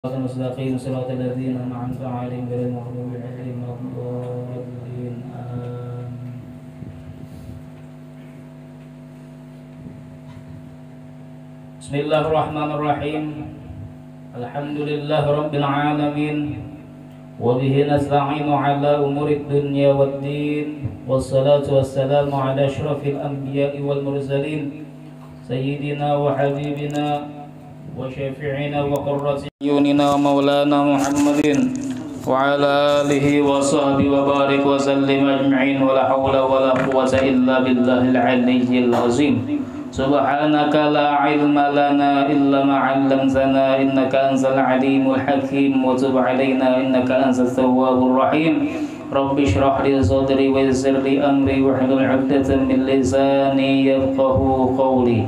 المستقيم صراط الذين أنعمت عليهم غير المغضوب عليهم ولا الضالين آمين. بسم الله الرحمن الرحيم. الحمد لله رب العالمين وبه نستعين على أمور الدنيا والدين والصلاة والسلام على أشرف الأنبياء والمرسلين سيدنا وحبيبنا وشافعنا وقرة أعيننا ومولانا محمد وعلى آله وصحبه وبارك وسلم أجمعين ولا حول ولا قوة إلا بالله العلي العظيم. سبحانك لا علم لنا إلا ما علمتنا إنك أنت العليم الحكيم وتب علينا إنك أنت التواب الرحيم. رب اشرح لي صدري ويسر لي أمري واحلل عقدة من لساني يفقهوا قولي.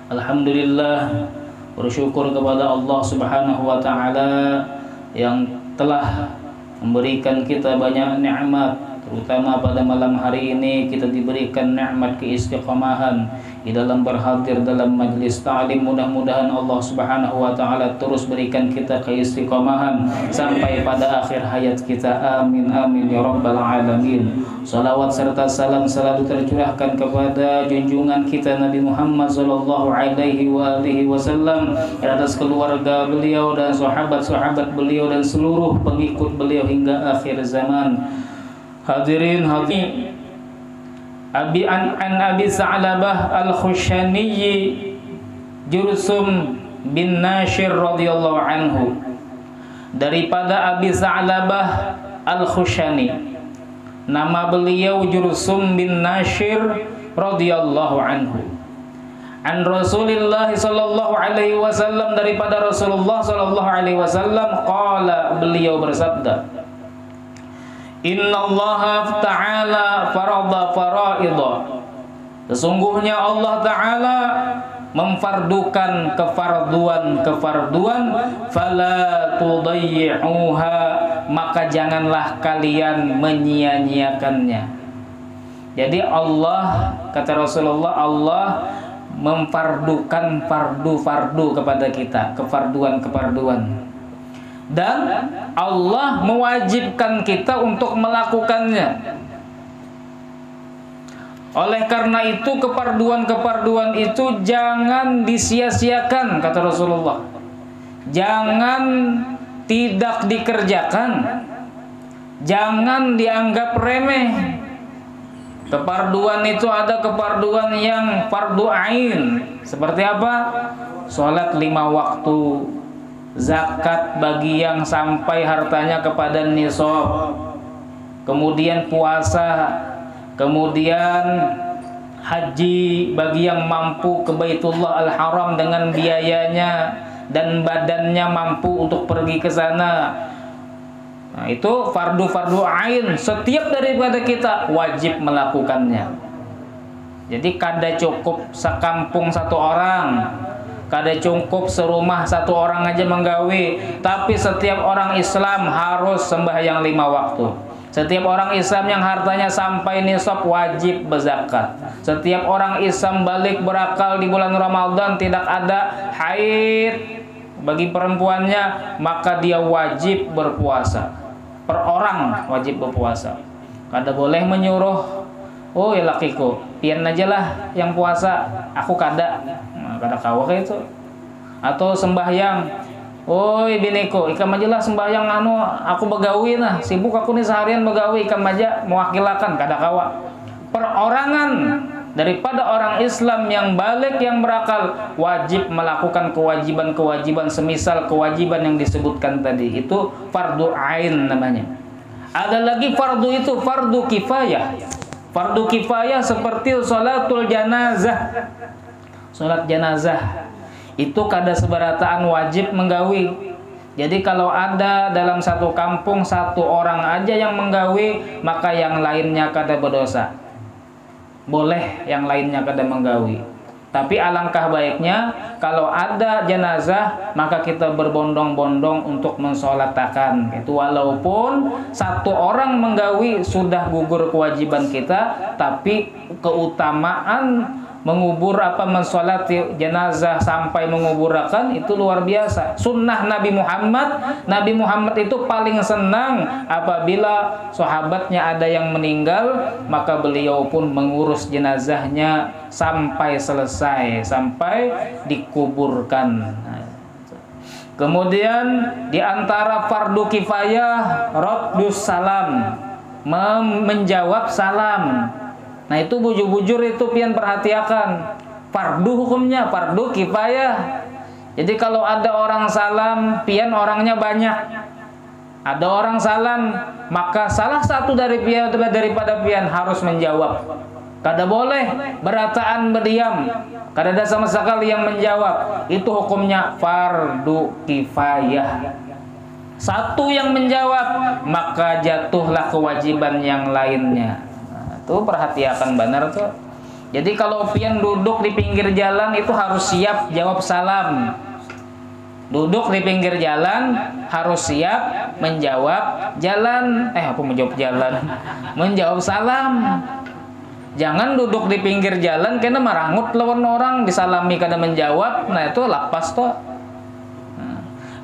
Alhamdulillah, bersyukur kepada Allah Subhanahu wa taala yang telah memberikan kita banyak nikmat, terutama pada malam hari ini kita diberikan nikmat keistiqomahan di dalam berhadir dalam majlis ta'lim. Mudah-mudahan Allah Subhanahu wa taala terus berikan kita keistiqomahan sampai pada akhir hayat kita. Amin amin ya rabbal alamin. Salawat serta salam selalu tercurahkan kepada junjungan kita Nabi Muhammad sallallahu alaihi wasallam, atas keluarga beliau dan sahabat-sahabat beliau dan seluruh pengikut beliau hingga akhir zaman. Hadirin hadirin, an Abi Sa'labah Al-Khushani Jursum bin Nashir radhiyallahu anhu, daripada Abi Sa'labah Al-Khushani, nama beliau Jursum bin Nashir radhiyallahu anhu. An Rasulillah sallallahu alaihi wasallam, daripada Rasulullah sallallahu alaihi wasallam, qala, beliau bersabda, Innallaha ta'ala farada faraidha, sesungguhnya Allah Ta'ala memfardukan kefarduan, fala tudayyi'uha, maka janganlah kalian menyia-nyiakannya. Jadi Allah, kata Rasulullah, Allah memfardukan fardu kepada kita, kefarduan, dan Allah mewajibkan kita untuk melakukannya. Oleh karena itu keparduan itu jangan disia-siakan, kata Rasulullah. Jangan tidak dikerjakan, jangan dianggap remeh. Keparduan itu ada keparduan yang fardu ain. Seperti apa? Salat 5 waktu, zakat bagi yang sampai hartanya kepada nisab, kemudian puasa, kemudian haji bagi yang mampu ke Baitullah Al-Haram dengan biayanya dan badannya mampu untuk pergi ke sana. Nah, itu fardu ain, setiap daripada kita wajib melakukannya. Jadi kada cukup sekampung satu orang, kada cukup serumah satu orang aja menggawe, tapi setiap orang Islam harus sembahyang 5 waktu. Setiap orang Islam yang hartanya sampai nisab wajib berzakat. Setiap orang Islam balik berakal di bulan Ramadan, tidak ada haid bagi perempuannya, maka dia wajib berpuasa. Per orang wajib berpuasa. Kada boleh menyuruh, oh ya lakiku, pian aja lah yang puasa, aku kada. Nah, kada kawa kayak itu. Atau sembahyang, oi biniku, ikam aja lah sembahyang, aku begawi nah, sibuk aku nih seharian begawi, ikam aja mewakilakan, kada kawa. Perorangan daripada orang Islam yang balik, yang berakal, wajib melakukan kewajiban semisal kewajiban yang disebutkan tadi. Itu fardu ain namanya. Ada lagi fardu itu fardu kifayah. Fardu kifayah seperti sholatul janazah. Sholat janazah itu kada seberataan wajib menggawi. Jadi kalau ada dalam satu kampung satu orang aja yang menggawi, maka yang lainnya kada berdosa. Boleh yang lainnya kada menggawi. Tapi alangkah baiknya kalau ada jenazah maka kita berbondong-bondong untuk mensolatakan. Itu walaupun satu orang menggawi sudah gugur kewajiban kita, tapi keutamaan mengubur mensolati jenazah sampai menguburakan itu luar biasa. Sunnah Nabi Muhammad itu paling senang apabila sahabatnya ada yang meninggal, maka beliau pun mengurus jenazahnya sampai selesai, sampai dikuburkan. Kemudian di antara fardu kifayah raddus salam, menjawab salam. Nah itu bujur-bujur itu pian perhatiakan. Fardu hukumnya, fardu kifayah. Jadi kalau ada orang salam, pian orangnya banyak. Ada orang salam, maka salah satu daripada pian harus menjawab. Kada boleh berataan berdiam. Kada ada sama sekali yang menjawab. Itu hukumnya fardu kifayah. Satu yang menjawab, maka jatuhlah kewajiban yang lainnya. Tuh perhatikan benar tuh. Jadi kalau pian duduk di pinggir jalan itu harus siap jawab salam. Duduk di pinggir jalan harus siap menjawab menjawab jalan. Menjawab salam. Jangan duduk di pinggir jalan kena marangut lawan orang disalami kada menjawab. Nah itu lapas tuh.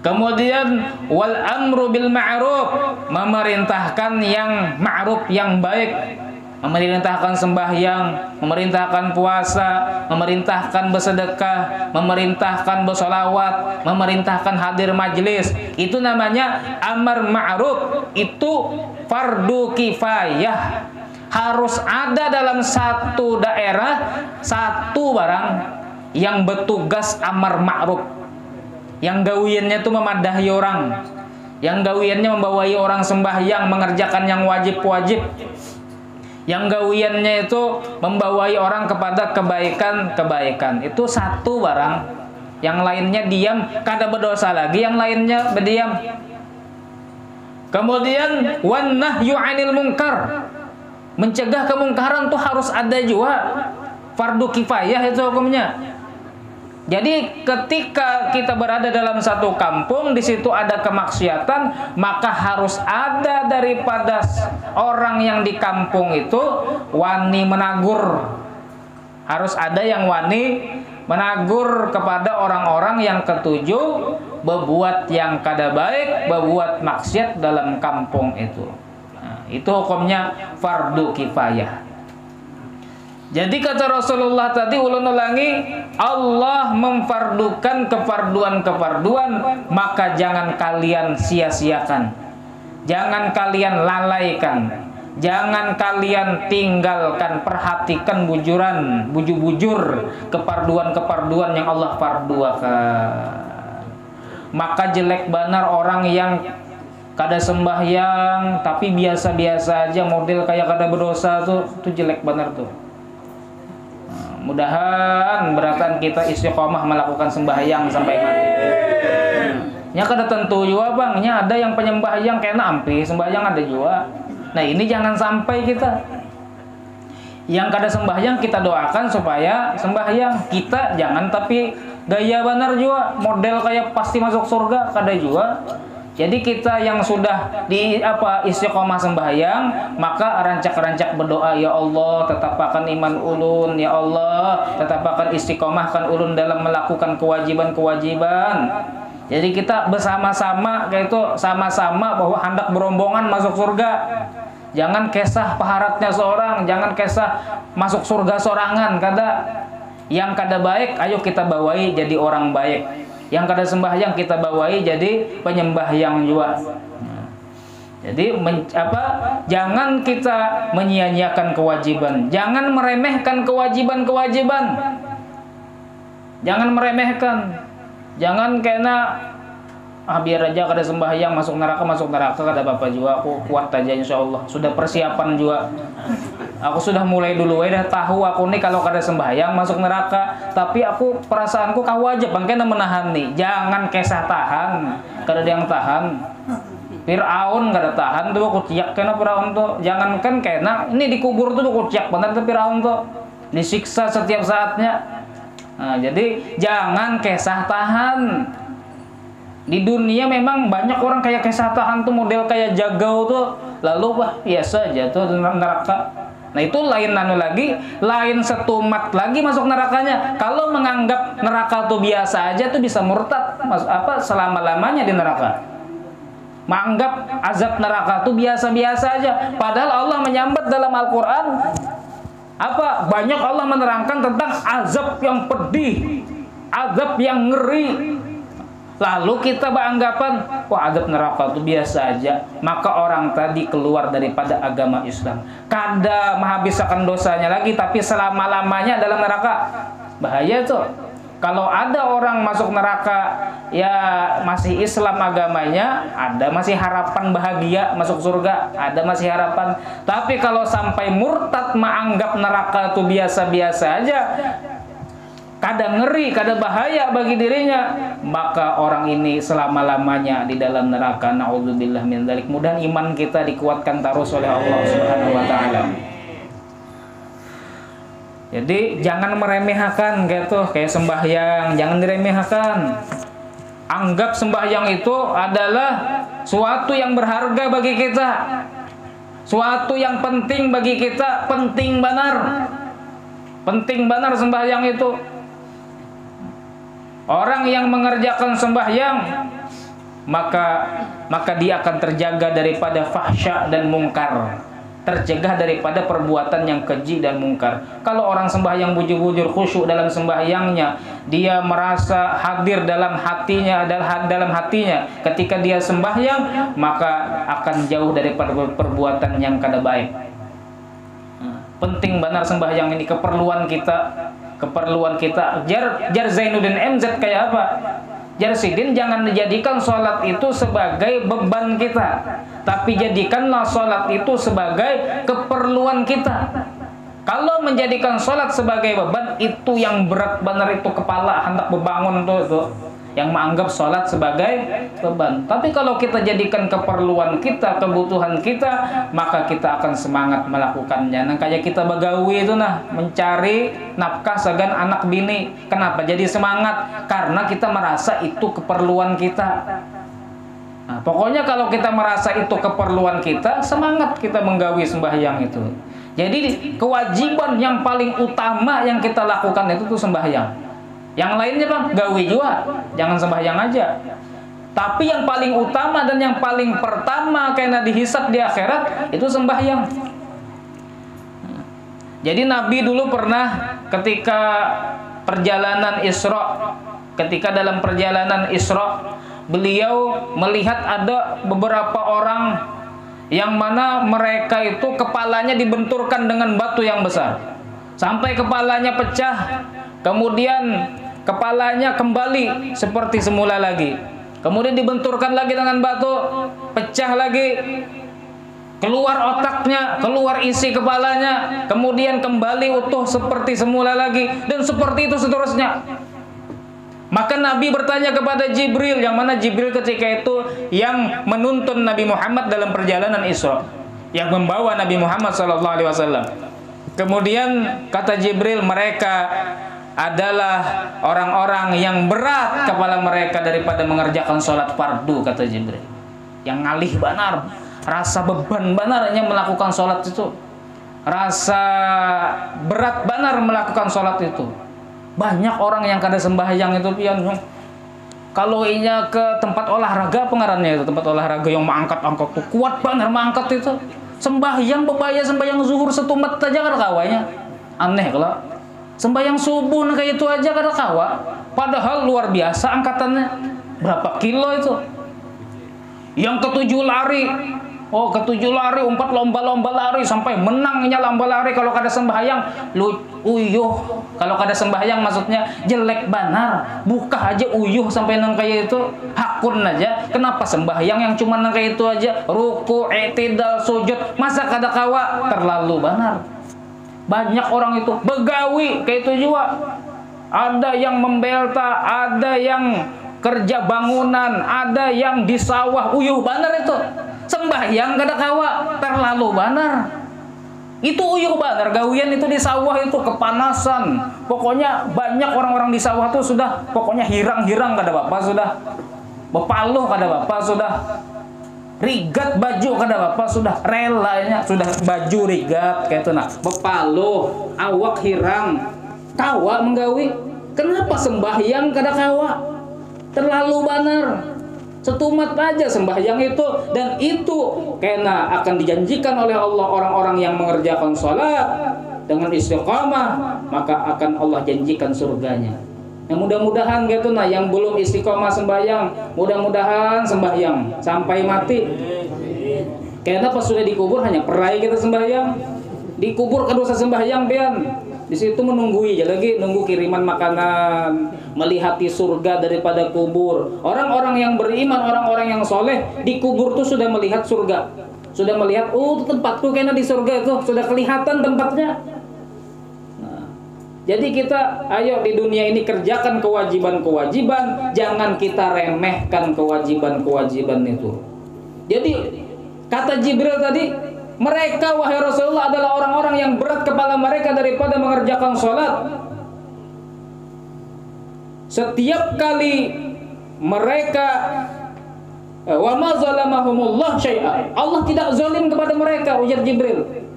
Kemudian wal amru bil ma'ruf, memerintahkan yang ma'ruf, yang baik. Memerintahkan sembahyang, memerintahkan puasa, memerintahkan bersedekah, memerintahkan bersolawat, memerintahkan hadir majelis. Itu namanya amar ma'ruf. Itu fardu kifayah. Harus ada dalam satu daerah satu barang yang bertugas amar ma'ruf, yang gawiannya itu memadahi orang, yang gawiannya membawai orang sembahyang, mengerjakan yang wajib-wajib, yang gawiannya itu membawai orang kepada kebaikan-kebaikan. Itu satu barang. Yang lainnya diam, kada berdosa lagi, yang lainnya berdiam. Kemudian wan nahyu 'anil munkar, mencegah kemungkaran tuh harus ada juga. Fardu kifayah itu hukumnya. Jadi ketika kita berada dalam satu kampung, di situ ada kemaksiatan, maka harus ada daripada orang yang di kampung itu wani menagur. Harus ada yang wani menagur kepada orang-orang yang ketujuh berbuat yang kada baik, berbuat maksiat dalam kampung itu. Nah, itu hukumnya fardu kifayah. Jadi kata Rasulullah tadi, ulun ulangi, Allah memfardukan kefarduan-kefarduan, maka jangan kalian sia-siakan. Jangan kalian lalaikan. Jangan kalian tinggalkan, perhatikan bujur kefarduan-kefarduan yang Allah farduakan. Maka jelek benar orang yang kada sembahyang tapi biasa-biasa aja, model kayak kada berdosa tuh jelek benar tuh. Mudahan beratan kita istiqomah melakukan sembahyang sampai mati. Nya kada tentu juga bang, nya ada yang penyembahyang kena ampi sembahyang ada juga. Nah ini jangan sampai kita yang kada sembahyang kita doakan supaya sembahyang, kita jangan tapi gaya benar juga, model kayak pasti masuk surga kada juga. Jadi kita yang sudah di istiqomah sembahyang, maka rancak-rancak berdoa, ya Allah tetapkan iman ulun, ya Allah tetapkan istiqomahkan ulun dalam melakukan kewajiban-kewajiban. Jadi kita bersama-sama kayak itu, sama-sama bahwa hendak berombongan masuk surga. Jangan kisah paharatnya seorang, jangan kisah masuk surga sorangan, kada. Yang kada baik ayo kita bawai jadi orang baik. Yang kada sembahyang kita bawai jadi penyembahyang juga. Jadi jangan kita menyia-nyiakan kewajiban, jangan meremehkan kewajiban-kewajiban. Jangan meremehkan. Jangan kena biar aja kada sembahyang masuk neraka kada apa-apa juga, aku kuat aja insyaallah. Sudah persiapan juga. Aku sudah mulai dulu dah tahu aku nih kalau kada sembahyang masuk neraka, tapi aku perasaanku kau aja bangkena menahan nih. Jangan kesah tahan, kada ada yang tahan. Firaun kada tahan tuh kuciak kena Firaun tuh. Jangankan kena ini dikubur tuh kuciak bener tuh Firaun tuh. Disiksa setiap saatnya. Nah, jadi jangan kesah tahan. Di dunia memang banyak orang kayak kesah tahan tuh model kayak jagau tuh, lalu biasa aja tuh neraka. Nah itu lain lagi, lain setumat lagi masuk nerakanya. Kalau menganggap neraka tuh biasa aja tuh bisa murtad, selama-lamanya di neraka. Menganggap azab neraka tuh biasa-biasa aja. Padahal Allah menyambat dalam Al-Qur'an banyak Allah menerangkan tentang azab yang pedih, azab yang ngeri. Lalu kita beranggapan, wah azab neraka itu biasa aja, maka orang tadi keluar daripada agama Islam. Kada menghabiskan dosanya lagi, tapi selama-lamanya dalam neraka. Bahaya tuh. Kalau ada orang masuk neraka, ya masih Islam agamanya, ada masih harapan bahagia masuk surga, ada masih harapan. Tapi kalau sampai murtad menganggap neraka itu biasa-biasa aja, kadang ngeri, kadang bahaya bagi dirinya, maka orang ini selama-lamanya di dalam neraka. Na'udzubillah min dzalik. Mudah iman kita dikuatkan terus oleh Allah Subhanahu wa taala. Jadi jangan meremehkan kayak sembahyang, jangan diremehkan. Anggap sembahyang itu adalah suatu yang berharga bagi kita, suatu yang penting bagi kita, penting benar sembahyang itu. Orang yang mengerjakan sembahyang maka dia akan terjaga daripada fahsya dan mungkar, tercegah daripada perbuatan yang keji dan mungkar. Kalau orang sembahyang bujur-bujur khusyuk dalam sembahyangnya, dia merasa hadir dalam hatinya ketika dia sembahyang, maka akan jauh daripada perbuatan yang kada baik. Penting benar sembahyang ini, keperluan kita. Jar Zainuddin MZ kayak apa? Jar Sidin, jangan dijadikan sholat itu sebagai beban kita, tapi jadikanlah sholat itu sebagai keperluan kita. Kalau menjadikan sholat sebagai beban, itu yang berat benar, itu kepala hendak berbangun tuh yang menganggap sholat sebagai beban. Tapi kalau kita jadikan keperluan kita, kebutuhan kita, maka kita akan semangat melakukannya. Nah kayak kita bagawi itu mencari nafkah segan anak bini. Kenapa jadi semangat? Karena kita merasa itu keperluan kita. Nah, pokoknya kalau kita merasa itu keperluan kita, semangat kita menggawi sembahyang itu. Jadi kewajiban yang paling utama yang kita lakukan itu tuh sembahyang. Yang lainnya gawi juga, jangan sembahyang aja. Tapi yang paling utama dan yang paling pertama karena dihisab di akhirat itu sembahyang. Jadi Nabi dulu pernah ketika dalam perjalanan Isra, beliau melihat ada beberapa orang yang mana mereka itu kepalanya dibenturkan dengan batu yang besar sampai kepalanya pecah, kemudian kepalanya kembali seperti semula lagi, kemudian dibenturkan lagi dengan batu, pecah lagi, keluar otaknya, keluar isi kepalanya, kemudian kembali utuh seperti semula lagi, dan seperti itu seterusnya. Maka Nabi bertanya kepada Jibril, yang mana Jibril ketika itu yang menuntun Nabi Muhammad dalam perjalanan Isra, yang membawa Nabi Muhammad SAW. Kemudian kata Jibril, mereka adalah orang-orang yang berat kepala mereka daripada mengerjakan sholat fardu, kata Jibril. Yang ngalih benar, rasa beban benarnya melakukan sholat itu, rasa berat benar melakukan sholat itu. Banyak orang yang kada sembahyang itu pian, kalau inya ke tempat olahraga, pengarannya itu tempat olahraga yang mengangkat-angkat tuh kuat benar mengangkat itu. Sembahyang bebaya, sembahyang zuhur setumat aja kada kawanya. Aneh kalau sembahyang subuh kayak itu aja kada kawa. Padahal luar biasa angkatannya. Berapa kilo itu? Yang ketujuh lari. Oh, ketujuh lari, umpat lomba-lomba lari sampai menangnya lomba lari. Kalau kada sembahyang uyuh. Kalau kada sembahyang maksudnya jelek banar. Buka aja uyuh sampai nang kayak itu. Hakun aja. Kenapa sembahyang yang cuma nang kayak itu aja? Ruku, i'tidal, sujud. Masa kada kawa? Terlalu banar. Banyak orang itu begawi kayak itu juga. Ada yang membelta, ada yang kerja bangunan, ada yang di sawah, uyuh banar itu. Sembahyang kada kawa, terlalu banar. Itu uyuh banar, gawian itu di sawah itu kepanasan. Pokoknya banyak orang-orang di sawah tuh sudah pokoknya hirang-hirang kada bapak sudah. Bepaluh kada bapak sudah. rigat baju kada apa sudah relanya sudah baju rigat kayak itu nah bepalo awak hirang kawa menggawi kenapa sembahyang kada kawa terlalu benar setumat aja sembahyang itu dan itu karena akan dijanjikan oleh Allah orang-orang yang mengerjakan sholat dengan istiqamah maka akan Allah janjikan surganya. Nah mudah-mudahan gitu nah yang belum istiqomah sembahyang mudah-mudahan sembahyang sampai mati karena pas sudah dikubur hanya perai kita sembahyang dikubur kedua sembahyang pian di situ menunggui aja lagi nunggu kiriman makanan melihati surga daripada kubur orang-orang yang beriman orang-orang yang soleh di kubur tuh sudah melihat surga sudah melihat tempatku kayaknya di surga itu sudah kelihatan tempatnya. Jadi kita ayo di dunia ini kerjakan kewajiban-kewajiban, jangan kita remehkan kewajiban-kewajiban itu. Jadi kata Jibril tadi, mereka wahai Rasulullah adalah orang-orang yang berat kepala mereka daripada mengerjakan sholat. Setiap kali mereka wa ma zalamahumullah syai'a. Allah tidak zalim kepada mereka, ujar Jibril.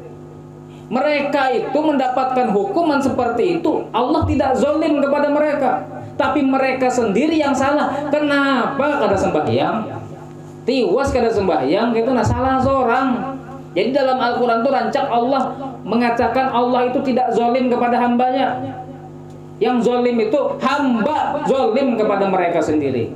Mereka itu mendapatkan hukuman seperti itu Allah tidak zalim kepada mereka tapi mereka sendiri yang salah. Kenapa kada sembahyang tiwas kada sembahyang gitu nah salah seorang. Jadi dalam Al-Quran itu rancak Allah mengatakan Allah itu tidak zalim kepada hambanya. Yang zalim itu hamba zalim kepada mereka sendiri.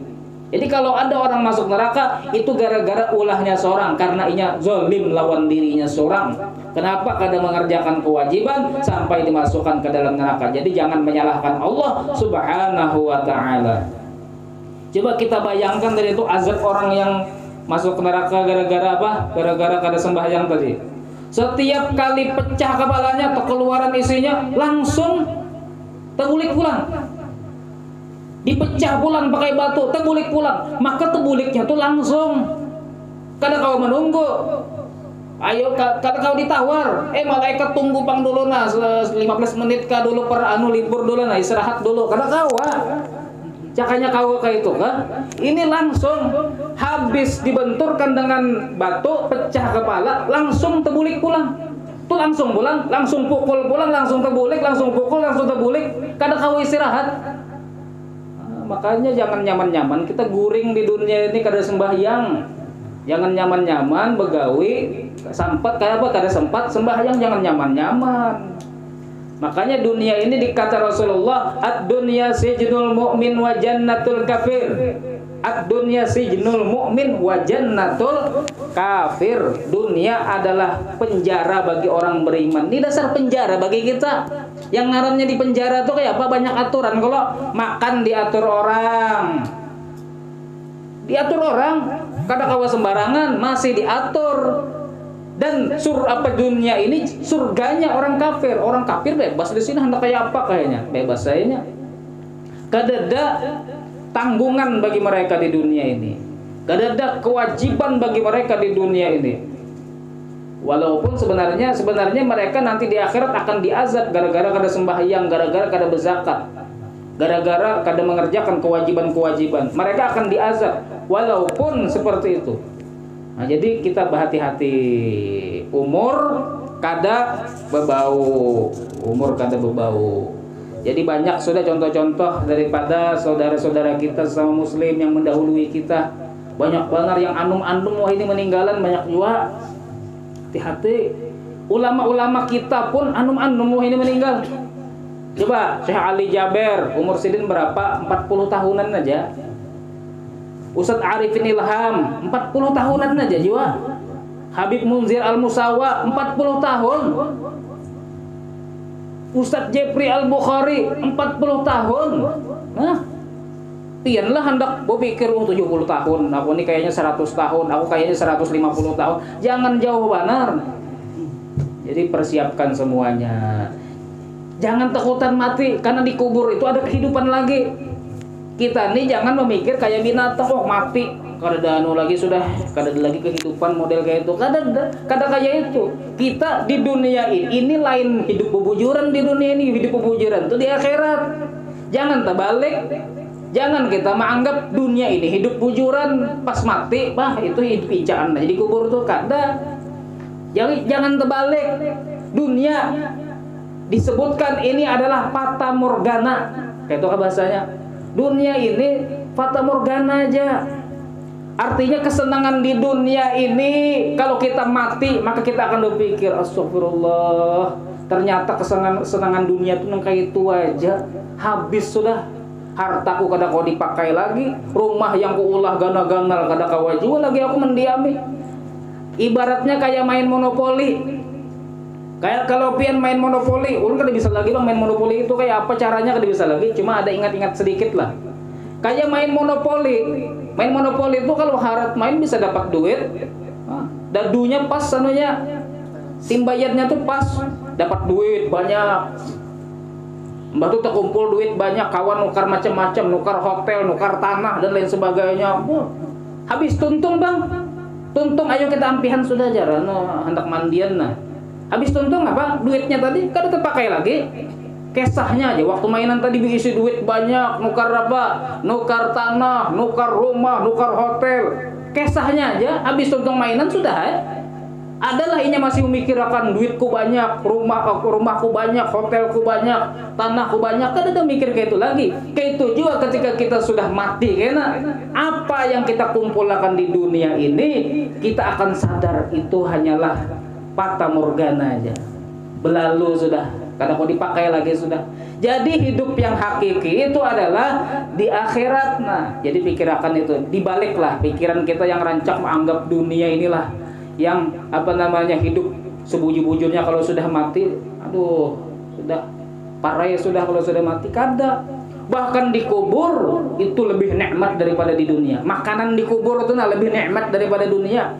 Jadi kalau ada orang masuk neraka itu gara-gara ulahnya seorang karena inya zalim lawan dirinya seorang. Kenapa kada mengerjakan kewajiban sampai dimasukkan ke dalam neraka. Jadi jangan menyalahkan Allah Subhanahu wa taala. Coba kita bayangkan dari itu azab orang yang masuk ke neraka gara-gara apa? Gara-gara kada sembahyang tadi. Setiap kali pecah kepalanya atau keluaran isinya langsung terbulik pulang. Dipecah pulang pakai batu, terbulik pulang. Maka terbuliknya tuh langsung. Kada kau menunggu. Ayo kada kau ditawar. Malaikat tunggu pang dulu nah 15 menit kah dulu per libur dulu nah istirahat dulu. Kada kau cakanya kau kayak itu kan? Ini langsung habis dibenturkan dengan batu, pecah kepala, langsung terbulik pulang. Tuh langsung pulang, langsung pukul pulang, langsung terbulik, langsung pukul, langsung terbulik. Kada kau istirahat. Makanya jangan nyaman-nyaman kita guring di dunia ini kada sembahyang. Jangan nyaman-nyaman begawi sempat kayak apa kada sempat sembahyang jangan nyaman-nyaman. Makanya dunia ini dikata Rasulullah ad-dunya sijnul mu'min wa jannatul kafir. Ad-dunya sijnul mu'min wa jannatul kafir. Dunia adalah penjara bagi orang beriman. Ini dasar penjara bagi kita. Yang ngarannya di penjara tuh kayak apa banyak aturan. Kalau makan diatur orang. Diatur orang. Kada kawa sembarangan masih diatur. Dan dunia ini surganya orang kafir. Orang kafir bebas di sini hendak kayak apa kayaknya? Bebas sayanya. Kada ada tanggungan bagi mereka di dunia ini. Kada ada kewajiban bagi mereka di dunia ini. Walaupun sebenarnya mereka nanti di akhirat akan diazab gara-gara kada sembahyang, gara-gara kada berzakat, gara-gara kada mengerjakan kewajiban-kewajiban. Mereka akan diazab walaupun seperti itu. Nah, jadi kita berhati-hati. Umur kada bebau. Jadi banyak sudah contoh-contoh daripada saudara-saudara kita sama muslim yang mendahului kita. Banyak banget yang anum-anum wah ini meninggalan banyak juga. Hati-hati. Ulama-ulama kita pun anum-anum wah ini meninggal. Coba Syekh Ali Jaber umur sidin berapa? 40 tahunan aja. Ustadz Arifin Ilham 40 tahunan aja jiwa. Habib Munzir Al-Musawa 40 tahun. Ustadz Jepri Al-Bukhari 40 tahun. Nah, pianlah hendak berpikir 70 tahun. Aku ini kayaknya 100 tahun. Aku kayaknya 150 tahun. Jangan jauh benar. Jadi persiapkan semuanya. Jangan takutan mati karena di kubur itu ada kehidupan lagi. Kita nih jangan memikir kayak binatang mati. Kada ada lagi sudah, kada ada lagi kehidupan model kayak itu. Kada kayak itu. Kita di dunia ini lain hidup bebujuran di dunia ini, hidup bebujuran itu di akhirat. Jangan terbalik. Jangan kita menganggap dunia ini hidup bujuran, pas mati, bah itu hidup ijaan jadi kubur tuh kada. Jangan terbalik. Dunia disebutkan ini adalah fata morgana. Kayak itu kan bahasanya. Dunia ini fata morgana aja. Artinya kesenangan di dunia ini kalau kita mati maka kita akan berpikir astagfirullah, ternyata kesenangan dunia itu kayak itu aja, habis sudah. Hartaku kada kau dipakai lagi, rumah yang kuulah gana-ganal kada kau jual lagi aku mendiami. Ibaratnya kayak main monopoli. Kayak kalau pian main monopoli, ulun kada bisa lagi bang main monopoli itu kayak apa caranya kada bisa lagi, cuma ada ingat-ingat sedikit lah. Kayak main monopoli. Main monopoli itu kalau harap main bisa dapat duit. Dadunya pas sanunya, timbayarnya tuh pas, dapat duit banyak. Mbak tuh terkumpul duit banyak, kawan nukar macam-macam, nukar hotel, nukar tanah dan lain sebagainya. Habis tuntung bang, tuntung ayo kita ampihan sudah jaran, hendak mandian nah. Habis tuntung apa? Duitnya tadi kada terpakai lagi. Kesahnya aja, waktu mainan tadi diisi duit banyak, nukar apa? Nukar tanah, nukar rumah, nukar hotel. Kesahnya aja, habis tuntung mainan sudah. Adalah ini masih memikirkan duitku banyak, rumahku banyak, hotelku banyak, tanahku banyak. Kan ada mikir kayak itu lagi. Kayak itu juga ketika kita sudah mati, karena apa yang kita kumpulkan di dunia ini, kita akan sadar itu hanyalah fata morgana aja. Berlalu sudah, karena mau dipakai lagi sudah. Jadi hidup yang hakiki itu adalah di akhirat. Nah, jadi pikirkan itu, dibaliklah pikiran kita yang rancak menganggap dunia inilah yang apa namanya hidup sebujur-bujurnya kalau sudah mati, aduh sudah parah ya sudah kalau sudah mati kada. Bahkan di kubur itu lebih nikmat daripada di dunia. Makanan di kubur itu lebih nikmat daripada dunia.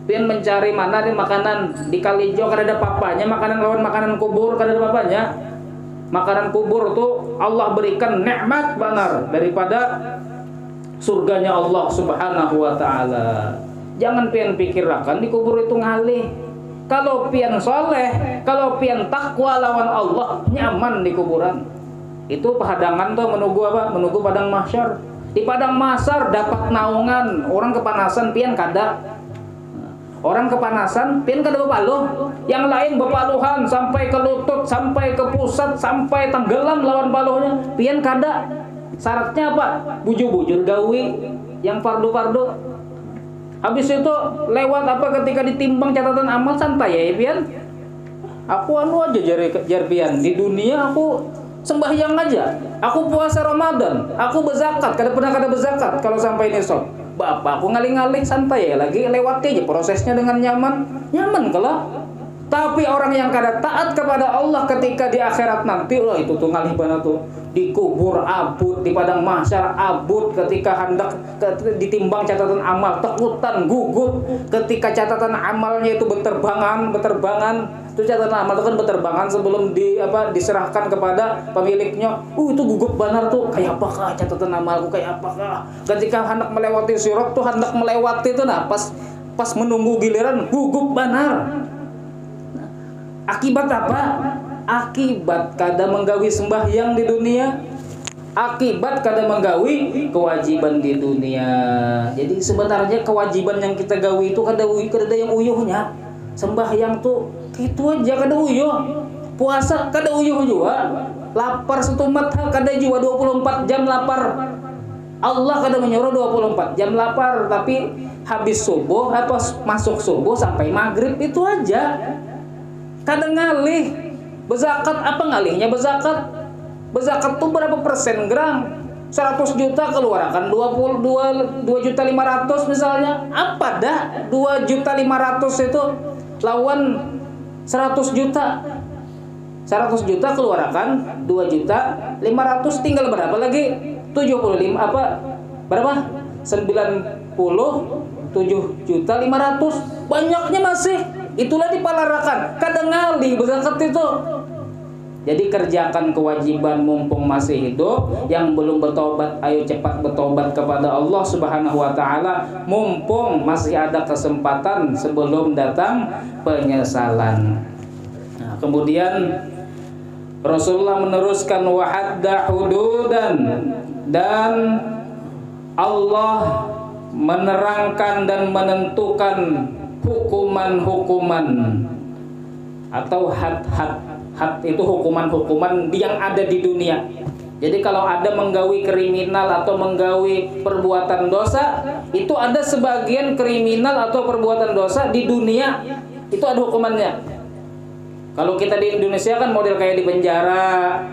Pian mencari mana nih makanan di Kalijo kada ada papanya, makanan lawan makanan kubur kada ada papanya. Makanan kubur tuh Allah berikan nikmat benar daripada surganya Allah Subhanahu wa taala. Jangan pian pikirkan di kubur itu ngalih. Kalau pian soleh, kalau pian takwa lawan Allah, nyaman di kuburan. Itu pahadangan tuh menunggu apa? Menunggu padang mahsyar. Di padang mahsyar dapat naungan. Orang kepanasan pian kada. Orang kepanasan pian kada bepaluh. Yang lain bepaluhan sampai ke lutut, sampai ke pusat, sampai tenggelam lawan paluhnya. Pian kada. Syaratnya apa? Bujur-bujur gawi yang fardu-fardu. Habis itu lewat apa ketika ditimbang catatan amal santai ya pian. Aku anu aja jar pian. Di dunia aku sembahyang aja. Aku puasa Ramadan. Aku berzakat. Kada pernah kada berzakat kalau sampai nisab. Bapak aku ngalih-ngalih santai ya lagi lewati aja prosesnya dengan nyaman. Nyaman kalau. Tapi orang yang kada taat kepada Allah ketika di akhirat nanti, oh itu tuh ngalih banget tuh. Dikubur abut, di padang mahsyar abut, ketika hendak ditimbang catatan amal, tekutan, gugut, ketika catatan amalnya itu berterbangan, itu catatan amal itu kan berterbangan sebelum diserahkan kepada pemiliknya. Itu gugup benar tuh, kayak apakah catatan amalku, kayak apakah ketika hendak melewati sirat tuh hendak melewati itu nah pas menunggu giliran gugup benar. Akibat apa? Akibat kada menggawi sembahyang di dunia, akibat kada menggawi kewajiban di dunia. Jadi sebenarnya kewajiban yang kita gawi itu kada yang uyuhnya. Sembahyang tuh gitu aja kada uyuh. Puasa kada uyuh juga. Lapar setumat kada juga 24 jam lapar. Allah kada menyuruh 24 jam lapar, tapi habis subuh apa masuk subuh sampai maghrib itu aja. Kadang ngalih. Berzakat apa ngalihnya berzakat? Berzakat tuh berapa persen gram? 100 juta keluarkan 2 juta 500 misalnya. Apa dah 2 juta 500 itu lawan 100 juta. 100 juta keluarkan 2 juta 500 tinggal berapa lagi? 75 apa? Berapa? 97 juta 500. Banyaknya masih. Itulah dipalarakan. Kadang ngalih berzakat itu. Jadi kerjakan kewajiban mumpung masih hidup. Yang belum bertobat, ayo cepat bertobat kepada Allah Subhanahu wa taala mumpung masih ada kesempatan sebelum datang penyesalan. Nah, kemudian Rasulullah meneruskan wa hadda hududan dan Allah menerangkan dan menentukan hukuman-hukuman atau had-had. Had itu hukuman-hukuman yang ada di dunia. Jadi kalau ada menggawi kriminal atau menggawi perbuatan dosa, itu ada sebagian kriminal atau perbuatan dosa di dunia, itu ada hukumannya. Kalau kita di Indonesia kan model kayak di penjara,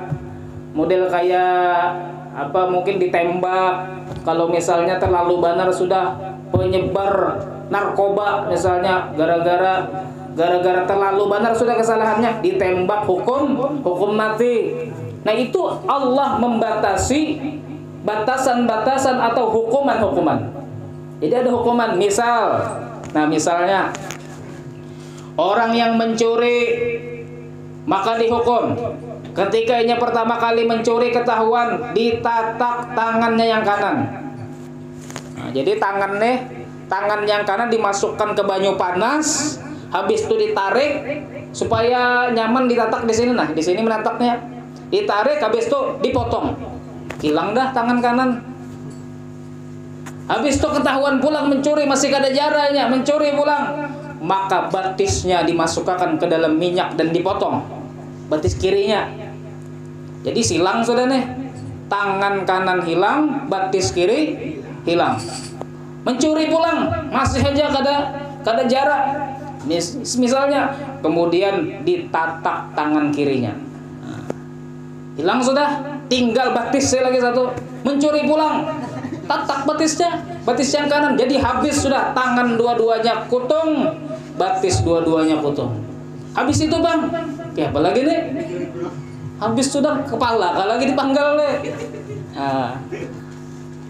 model kayak apa, mungkin ditembak. Kalau misalnya terlalu benar sudah penyebar narkoba misalnya, gara-gara terlalu benar sudah kesalahannya, ditembak, hukum mati. Nah itu Allah membatasi batasan-batasan atau hukuman-hukuman. Jadi ada hukuman, misalnya orang yang mencuri maka dihukum. Ketika ia pertama kali mencuri ketahuan, ditatak tangannya yang kanan. Nah, jadi tangan yang kanan dimasukkan ke banyu panas, habis itu ditarik supaya nyaman ditatak di sini. Nah, di sini menataknya. Ditarik, habis itu dipotong, hilang dah tangan kanan. Habis itu ketahuan pulang mencuri, masih ada jaranya, mencuri pulang, maka batisnya dimasukkan ke dalam minyak dan dipotong, batis kirinya. Jadi silang sudah nih, tangan kanan hilang, batis kiri hilang. Mencuri pulang, masih aja kada jarak. Misalnya, kemudian ditatak tangan kirinya. Hilang sudah, tinggal batisnya lagi satu. Mencuri pulang, tatak batisnya, batis yang kanan. Jadi habis sudah, tangan dua-duanya kutung, batis dua-duanya kutung. Habis itu bang, ya apa lagi nih? Habis sudah, kepala kalau lagi dipanggal nih. Nah,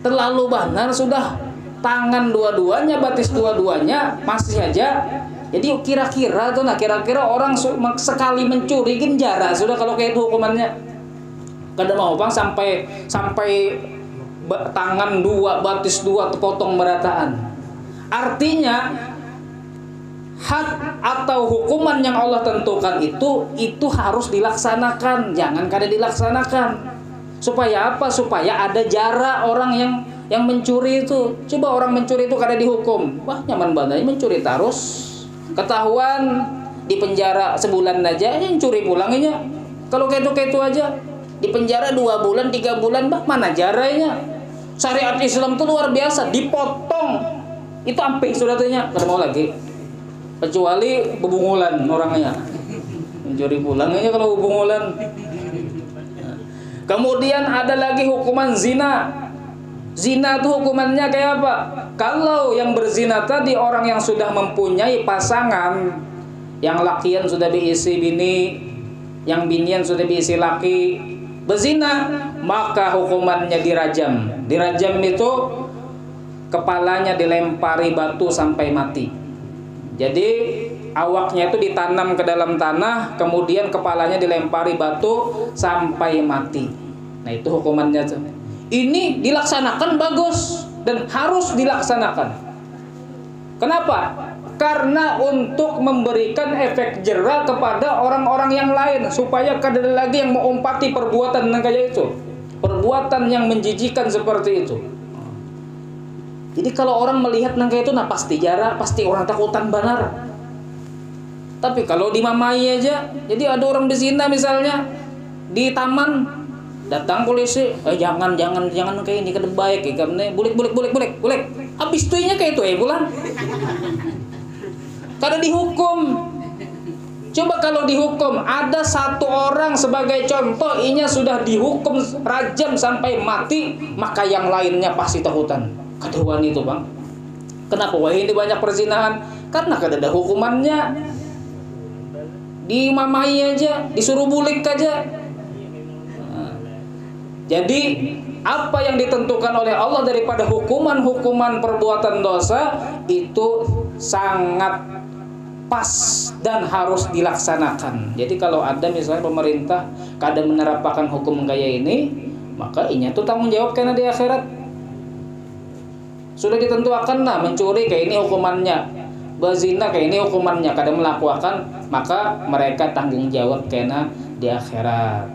terlalu benar sudah, tangan dua-duanya, batis dua-duanya, masih aja. Jadi kira-kira tuh, kira-kira orang sekali mencuri penjara sudah kalau kayak itu hukumannya. Kada mau bang sampai tangan dua, batis dua terpotong berataan. Artinya had atau hukuman yang Allah tentukan itu harus dilaksanakan, jangan kada dilaksanakan. Supaya apa? Supaya ada jarak orang yang mencuri itu. Coba orang mencuri itu kada dihukum, wah nyaman banget mencuri terus. Ketahuan di penjara sebulan aja, yang curi pulangnya. Kalau kayak itu aja di penjara 2 bulan, 3 bulan, bah mana jaranya? Syariat Islam itu luar biasa, dipotong. Itu amping sudah tuhnya, kada mau lagi. Kecuali bebungulan orangnya. Mencuri pulangnya kalau bebungulan. Kemudian ada lagi hukuman zina. Zina itu hukumannya kayak apa? Kalau yang berzina tadi orang yang sudah mempunyai pasangan, yang lakian sudah diisi bini, yang binian sudah diisi laki, berzina, maka hukumannya dirajam. Dirajam itu kepalanya dilempari batu sampai mati. Jadi awaknya itu ditanam ke dalam tanah, kemudian kepalanya dilempari batu sampai mati. Nah itu hukumannya tuh. Ini dilaksanakan bagus dan harus dilaksanakan. Kenapa? Karena untuk memberikan efek jera kepada orang-orang yang lain, supaya kada ada lagi yang mengumpati perbuatan yang kayak itu, perbuatan yang menjijikan seperti itu. Jadi kalau orang melihat nang kayak itu, nah pasti jara, pasti orang takutan benar. Tapi kalau dimamai aja, jadi ada orang berzina misalnya di taman, datang polisi, jangan kayak ini, kada baik, kayak boleh. Habis tuinya kayak itu bulan. Kada dihukum. Coba kalau dihukum, ada satu orang sebagai contoh, inya sudah dihukum rajam sampai mati, maka yang lainnya pasti takutan. Kaduan itu bang. Kenapa wah ini banyak perzinahan? Karena kada ada hukumannya. Dimamai aja, disuruh bulik aja. Nah, jadi apa yang ditentukan oleh Allah daripada hukuman-hukuman perbuatan dosa itu sangat pas dan harus dilaksanakan. Jadi kalau ada misalnya pemerintah kada menerapkan hukum gaya ini, maka inya tuh tanggung jawab karena di akhirat. Sudah ditentukan lah, mencuri kayak ini hukumannya, berzina kayak ini hukumannya, kada melakukan, maka mereka tanggung jawab karena di akhirat.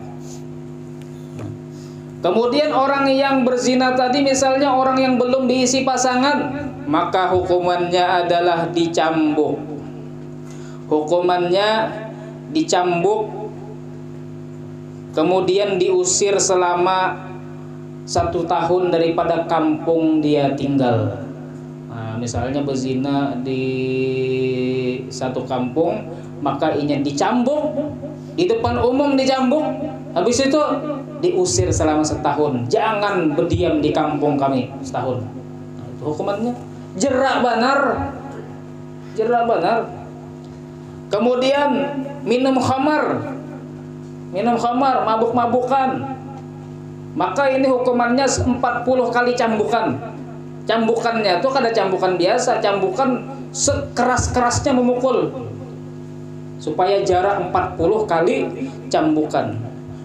Kemudian orang yang berzina tadi misalnya orang yang belum diisi pasangan, maka hukumannya adalah dicambuk. Hukumannya dicambuk, kemudian diusir selama 1 tahun daripada kampung dia tinggal. Nah, misalnya berzina di satu kampung, maka ini dicambuk, di depan umum dicambuk, habis itu diusir selama 1 tahun. Jangan berdiam di kampung kami 1 tahun. Nah, itu hukumannya jerak banar. Jerak banar. Kemudian minum khamar, mabuk-mabukan, maka ini hukumannya 40 kali cambukan. Cambukannya itu kada cambukan biasa, cambukan sekeras-kerasnya memukul, supaya jarak 40 kali cambukan.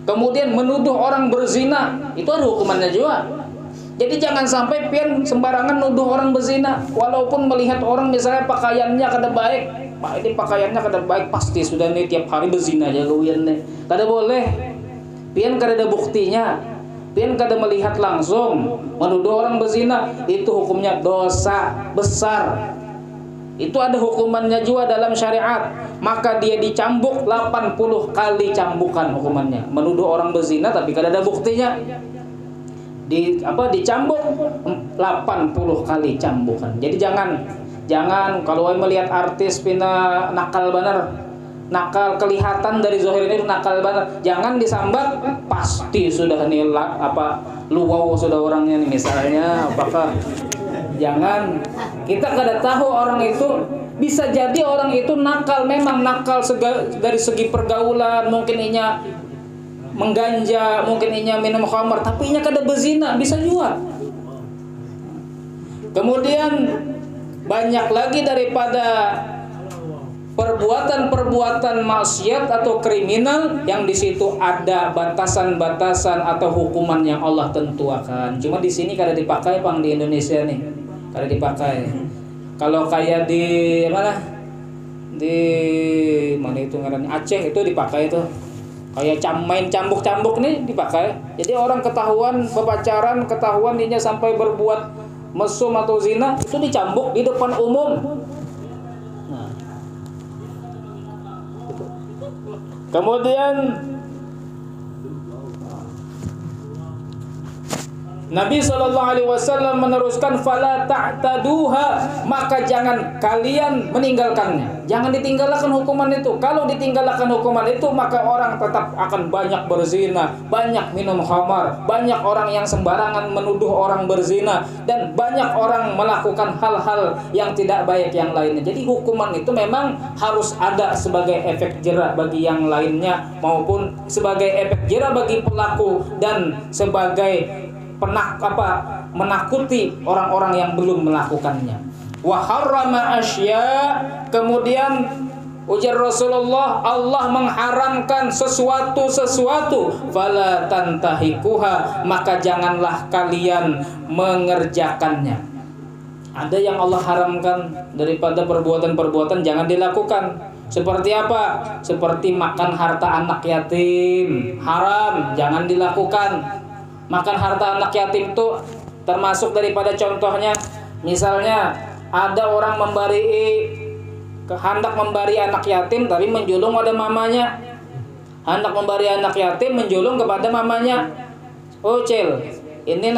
Kemudian menuduh orang berzina, itu ada hukumannya juga. Jadi jangan sampai pian sembarangan nuduh orang berzina, walaupun melihat orang misalnya pakaiannya kada baik. Pak, ini pakaiannya kada baik, pasti sudah nih tiap hari berzina aja luwian nih. Kada boleh. Pian kada ada buktinya. Pian kada melihat langsung, menuduh orang berzina, itu hukumnya dosa besar. Itu ada hukumannya juga dalam syariat. Maka dia dicambuk 80 kali cambukan hukumannya. Menuduh orang berzina tapi kada ada buktinya, dicambuk 80 kali cambukan. Jadi jangan kalau melihat artis pina nakal benar, nakal kelihatan dari zahir ini nakal benar, jangan disambat, pasti sudah nilai luwau sudah orangnya nih misalnya, apakah jangan. Kita kada tahu orang itu, bisa jadi orang itu nakal, memang nakal dari segi pergaulan, mungkin inya mengganja, mungkin inya minum khamar, tapi inya kada berzina, bisa juga. Kemudian banyak lagi daripada perbuatan-perbuatan maksiat atau kriminal yang di situ ada batasan-batasan atau hukuman yang Allah tentukan. Cuma di sini kada dipakai pang di Indonesia nih, kada dipakai. Kalau kayak di mana? Di mana itu ngarannya? Aceh itu dipakai itu. Kayak main cambuk-cambuk nih dipakai. Jadi orang ketahuan berpacaran, ketahuan dia sampai berbuat mesum atau zina, itu dicambuk di depan umum. Nah. Kemudian Nabi SAW meneruskan, fala ta'taduha, maka jangan kalian meninggalkannya. Jangan ditinggalkan hukuman itu. Kalau ditinggalkan hukuman itu, maka orang tetap akan banyak berzina, banyak minum khamar, banyak orang yang sembarangan menuduh orang berzina, dan banyak orang melakukan hal-hal yang tidak baik yang lainnya. Jadi hukuman itu memang harus ada sebagai efek jera bagi yang lainnya, maupun sebagai efek jera bagi pelaku, dan sebagai menakuti orang-orang yang belum melakukannya. Wa harrama asya, kemudian ujar Rasulullah, Allah mengharamkan sesuatu, fala tantahikuha, maka janganlah kalian mengerjakannya. Ada yang Allah haramkan daripada perbuatan-perbuatan, jangan dilakukan. Seperti apa? Seperti makan harta anak yatim, haram, jangan dilakukan. Makan harta anak yatim itu termasuk daripada contohnya, misalnya ada orang hendak membari anak yatim tapi menjulung pada mamanya. Hendak membari anak yatim menjulung kepada mamanya. Oh Cil, ini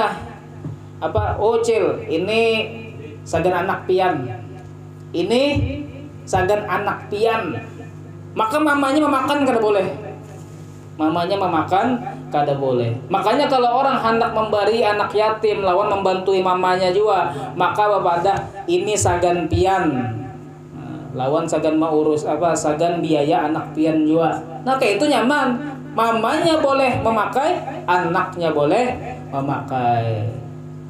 ini sagan anak pian. Ini sagan anak pian. Maka mamanya memakan kada boleh. Mamanya memakan kada boleh. Makanya kalau orang hendak membari anak yatim lawan membantui mamanya juga, maka bapada ini sagan pian. Lawan sagan maurus sagan biaya anak pian juga. Nah kayak itu nyaman. Mamanya boleh memakai, anaknya boleh memakai.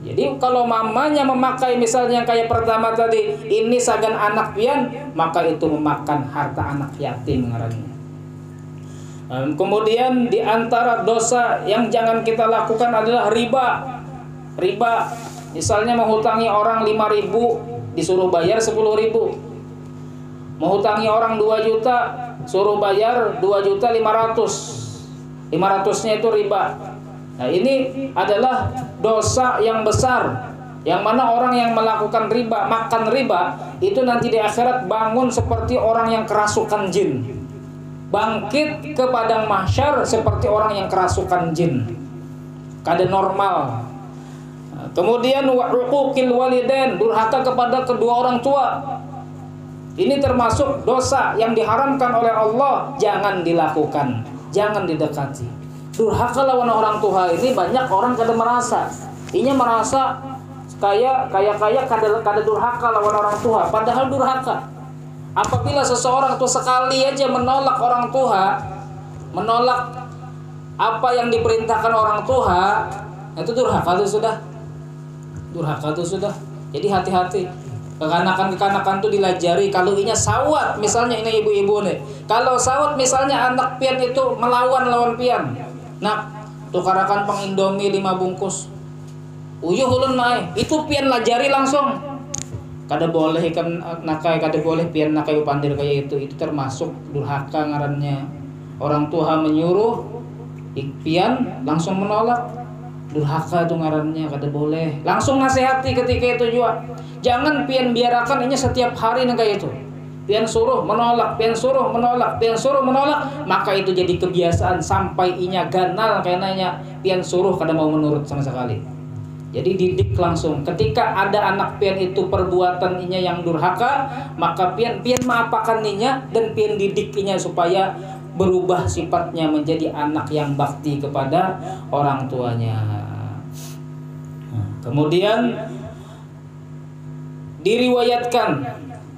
Jadi kalau mamanya memakai misalnya kayak pertama tadi, ini sagan anak pian, maka itu memakan harta anak yatim ngarannya. Kemudian di antara dosa yang jangan kita lakukan adalah riba. Riba, misalnya menghutangi orang 5.000 disuruh bayar 10.000. Menghutangi orang 2 juta suruh bayar 2.500.000. 500-nya itu riba. Nah, ini adalah dosa yang besar, yang mana orang yang melakukan riba, makan riba, itu nanti di akhirat bangun seperti orang yang kerasukan jin, bangkit ke padang mahsyar seperti orang yang kerasukan jin, kada normal. Nah, kemudian uquqil walidain, durhaka kepada kedua orang tua. Ini termasuk dosa yang diharamkan oleh Allah, jangan dilakukan, jangan didekati. Durhaka lawan orang tua ini banyak orang kada merasa. Inya merasa kaya kada durhaka lawan orang tua, padahal durhaka. Apabila seseorang itu sekali aja menolak orang tua, menolak apa yang diperintahkan orang tua, itu durhaka itu sudah. Durhaka itu sudah. Jadi hati-hati. Kekanakan tuh dilajari. Kalau inya sawat, misalnya ini ibu-ibu nih. Kalau sawat misalnya anak pian itu lawan pian. Nah, tukarakan pang Indomie 5 bungkus. Uyuh ulun naik. Itu pian lajari langsung. Kada boleh ikan nakai, kada boleh pian nakai upandir kayak itu. Itu termasuk durhaka ngarannya. Orang tua menyuruh, pian langsung menolak. Durhaka itu ngarannya, kada boleh. Langsung nasihati ketika itu juga. Jangan pian biarakan ini setiap hari kayak itu. Pian suruh menolak, pian suruh menolak, pian suruh menolak, maka itu jadi kebiasaan sampai inya ganal karenanya pian suruh kada mau menurut sama sekali. Jadi didik langsung. Ketika ada anak pian itu perbuatan inya yang durhaka, maka pian maapakan inya dan pian didik inya supaya berubah sifatnya menjadi anak yang bakti kepada orang tuanya. Kemudian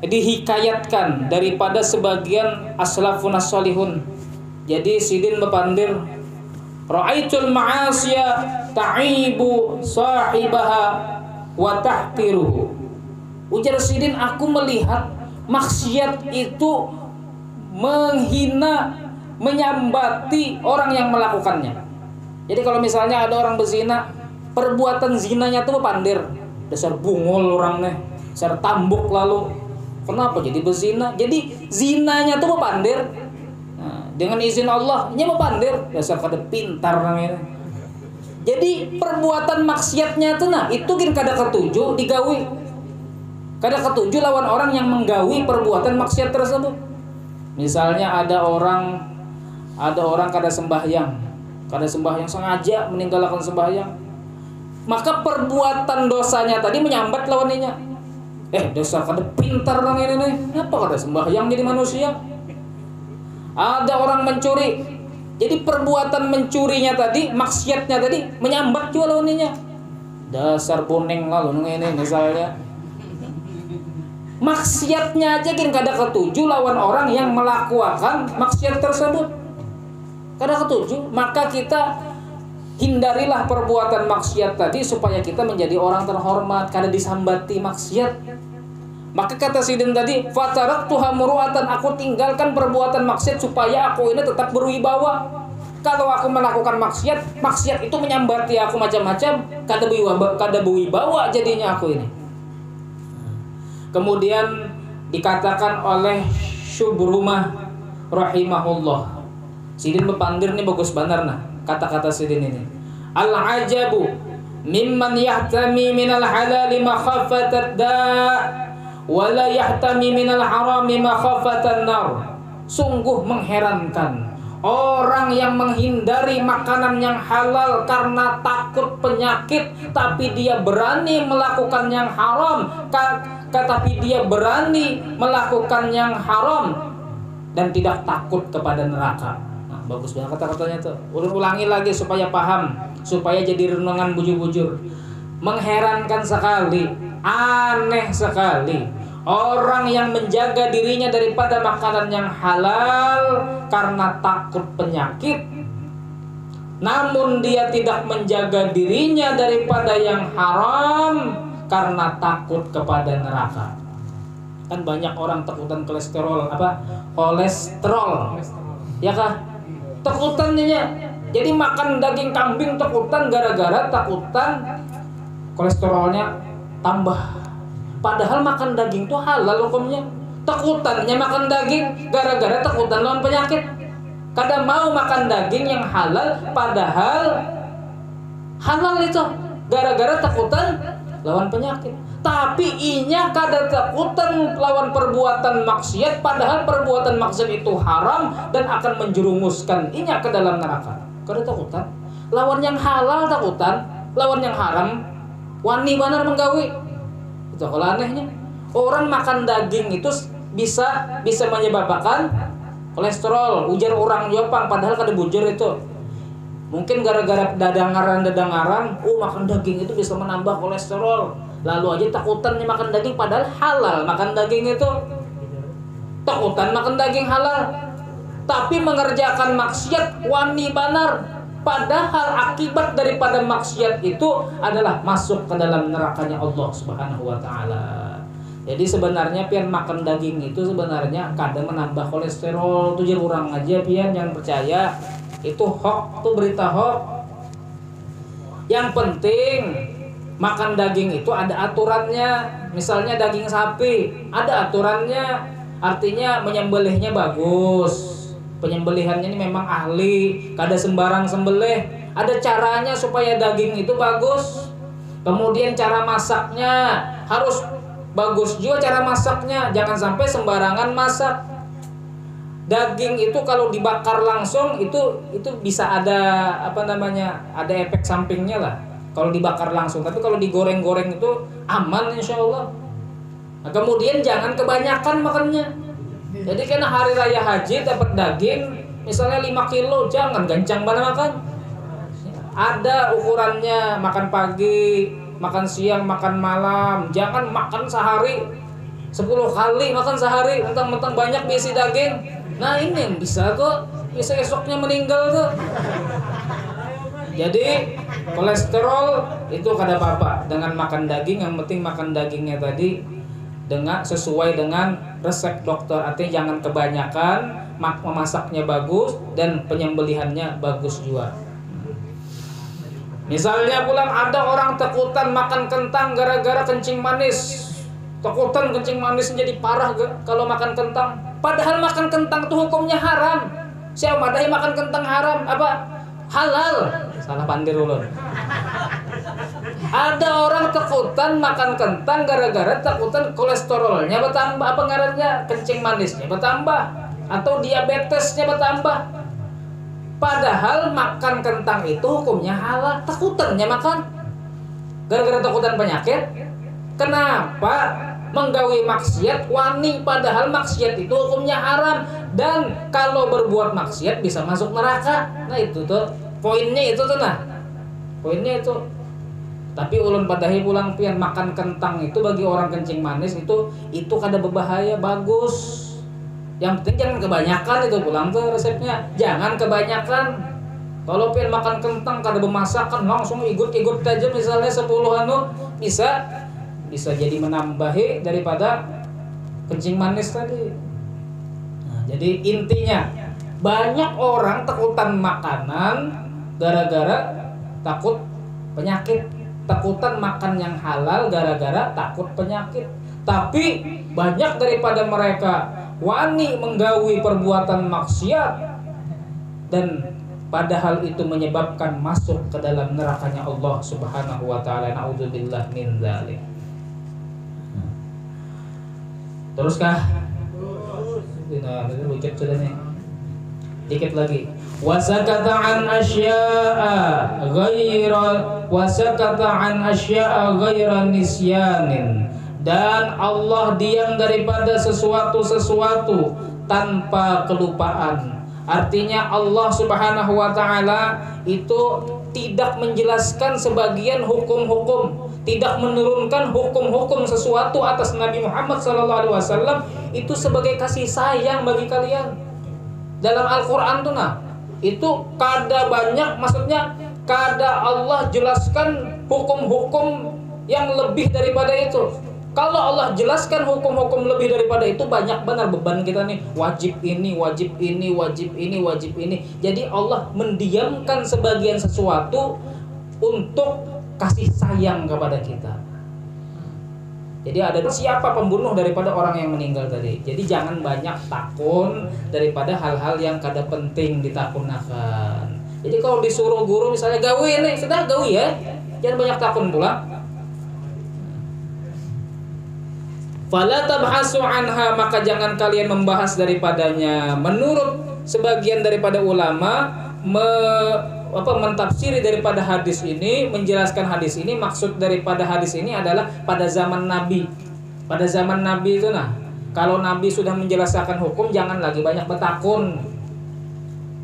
dihikayatkan daripada sebagian aslafun as-salihun. Jadi sidin bepandir, ra'aitul ma'asiya ta'ibu sahibaha wa tahqiruhu. Ujar sidin, aku melihat maksiat itu menghina, menyambati orang yang melakukannya. Jadi kalau misalnya ada orang berzina, perbuatan zinanya tuh bepandir, dasar bungul orangnya, dasar tambuk lalu. Kenapa jadi berzina? Jadi zinanya tuh bepandir. Nah, dengan izin Allah, nya bepandir, dasar kada pintar namanya. Jadi perbuatan maksiatnya tuh itu kada ketuju digawi. Kada ketuju lawan orang yang menggawi perbuatan maksiat tersebut. Misalnya ada orang kada sembahyang sengaja meninggalkan sembahyang. Maka perbuatan dosanya tadi menyambat lawannya. Dosa kada pintar nang ini nih. Kenapa kada sembahyang jadi manusia? Ada orang mencuri. Jadi perbuatan mencurinya tadi, maksiatnya tadi menyambat juga lawannya. Dasar boneng lalu nang ini misalnya. Maksiatnya aja kan kada ketuju lawan orang yang melakukan maksiat tersebut. Kada ketuju, maka kita hindarilah perbuatan maksiat tadi supaya kita menjadi orang terhormat, kada disambati maksiat. Maka kata sidin tadi, fataraktuha muru'atan, aku tinggalkan perbuatan maksiat supaya aku ini tetap berwibawa. Kalau aku melakukan maksiat itu menyambati aku macam-macam, kada berwibawa jadinya aku ini. Kemudian dikatakan oleh Syubrumah rahimahullah. Sidin bepandir nih bagus benar nah. Kata-kata sidin ini, al-ajabu mimman yahtami minal halali makhafatad da' wa la yahtami minal harami makhafatad nar. Sungguh mengherankan orang yang menghindari makanan yang halal karena takut penyakit, tapi dia berani melakukan yang haram, tapi dia berani melakukan yang haram dan tidak takut kepada neraka. Bagus banget kata-katanya tuh. Ulangi lagi supaya paham, supaya jadi renungan bujur-bujur. Mengherankan sekali, aneh sekali orang yang menjaga dirinya daripada makanan yang halal karena takut penyakit, namun dia tidak menjaga dirinya daripada yang haram karena takut kepada neraka. Kan banyak orang takutan kolesterol, ya kah? Takutannya, jadi makan daging kambing takutan gara-gara takutan kolesterolnya tambah. Padahal makan daging itu halal hukumnya. Takutannya makan daging gara-gara takutan lawan penyakit. Kada mau makan daging yang halal, padahal halal itu gara-gara takutan lawan penyakit. Tapi inya kada takutan lawan perbuatan maksiat, padahal perbuatan maksiat itu haram dan akan menjerumuskan inya ke dalam neraka. Kada takutan lawan yang halal, takutan lawan yang haram, wani benar menggawi. Itu kalau anehnya orang makan daging itu bisa menyebabkan kolesterol. Ujar orang Jepang padahal kada bujur itu. Mungkin gara-gara dadangaran, makan daging itu bisa menambah kolesterol. Lalu aja takutan nih makan daging, padahal halal makan daging itu. Takutan makan daging halal, tapi mengerjakan maksiat wani banar. Padahal akibat daripada maksiat itu adalah masuk ke dalam nerakanya Allah Subhanahu wa taala. Jadi sebenarnya pian makan daging itu sebenarnya kadang menambah kolesterol. Tujuh orang aja pian yang percaya. Itu hoax, itu berita hoax. Yang penting makan daging itu ada aturannya. Misalnya daging sapi ada aturannya, artinya menyembelihnya bagus. Penyembelihannya ini memang ahli, kada sembarang sembelih. Ada caranya supaya daging itu bagus. Kemudian cara masaknya harus bagus juga cara masaknya. Jangan sampai sembarangan masak. Daging itu kalau dibakar langsung itu bisa ada ada efek sampingnya lah. Kalau dibakar langsung, tapi kalau digoreng-goreng itu aman insya Allah. Nah, kemudian jangan kebanyakan makannya. Jadi karena hari raya haji dapat daging misalnya 5 kilo, jangan gancang banget makan. Ada ukurannya, makan pagi, makan siang, makan malam. Jangan makan sehari 10 kali makan sehari, mentang-mentang banyak berisi daging. Nah ini yang bisa kok, bisa esoknya meninggal tuh. Jadi kolesterol itu kada apa-apa dengan makan daging. Yang penting makan dagingnya tadi sesuai dengan resep dokter. Artinya jangan kebanyakan, memasaknya bagus dan penyembelihannya bagus juga. Misalnya pulang ada orang takutan makan kentang gara-gara kencing manis. Takutan kencing manis jadi parah kalau makan kentang. Padahal makan kentang itu hukumnya haram. Siapa madahi makan kentang haram? Halal. Salah pandir ulun. Ada orang takutan makan kentang gara-gara takutan kolesterolnya bertambah, ngarannya kencing manisnya bertambah atau diabetesnya bertambah. Padahal makan kentang itu hukumnya halal, takutannya makan gara-gara takutan penyakit. Kenapa menggawi maksiat wani, padahal maksiat itu hukumnya haram, dan kalau berbuat maksiat bisa masuk neraka. Nah itu tuh poinnya itu. Tapi ulun padahi pulang pian makan kentang itu bagi orang kencing manis itu kada berbahaya, bagus. Yang penting jangan kebanyakan, itu pulang tuh resepnya. Jangan kebanyakan. Kalau pian makan kentang kada bemasakan langsung ikut aja misalnya 10 bisa jadi menambahi daripada kencing manis tadi. Nah, jadi intinya banyak orang takutan makanan gara-gara takut penyakit. Takutan makan yang halal gara-gara takut penyakit. Tapi banyak daripada mereka wani menggawi perbuatan maksiat dan padahal itu menyebabkan masuk ke dalam nerakanya Allah Subhanahu wa taala. Naudzubillah min dzalik. Teruskah? Dikit sudah nih. Dikit lagi. Wasakata an asya'a ghaira nisyanin. Dan Allah diam daripada sesuatu tanpa kelupaan. Artinya Allah Subhanahu wa taala itu tidak menjelaskan sebagian hukum-hukum, tidak menurunkan hukum-hukum sesuatu atas Nabi Muhammad SAW itu sebagai kasih sayang bagi kalian. Dalam Al-Quran tuh itu kada banyak, maksudnya kada Allah jelaskan hukum-hukum yang lebih daripada itu. Kalau Allah jelaskan hukum-hukum lebih daripada itu, banyak benar beban kita nih, wajib ini, wajib ini, wajib ini, wajib ini. Jadi Allah mendiamkan sebagian sesuatu untuk kasih sayang kepada kita. Jadi ada siapa pembunuh daripada orang yang meninggal tadi. Jadi jangan banyak takun daripada hal-hal yang kada penting ditakunakan. Jadi kalau disuruh guru misalnya gawe nih, sudah gawe ya. Jangan banyak takun pula. Fala tabhasu anha, maka jangan kalian membahas daripadanya. Menurut sebagian daripada ulama mentafsiri daripada hadis ini, menjelaskan hadis ini, maksud daripada hadis ini adalah pada zaman Nabi. Pada zaman Nabi itu kalau Nabi sudah menjelaskan hukum, jangan lagi banyak bertakun.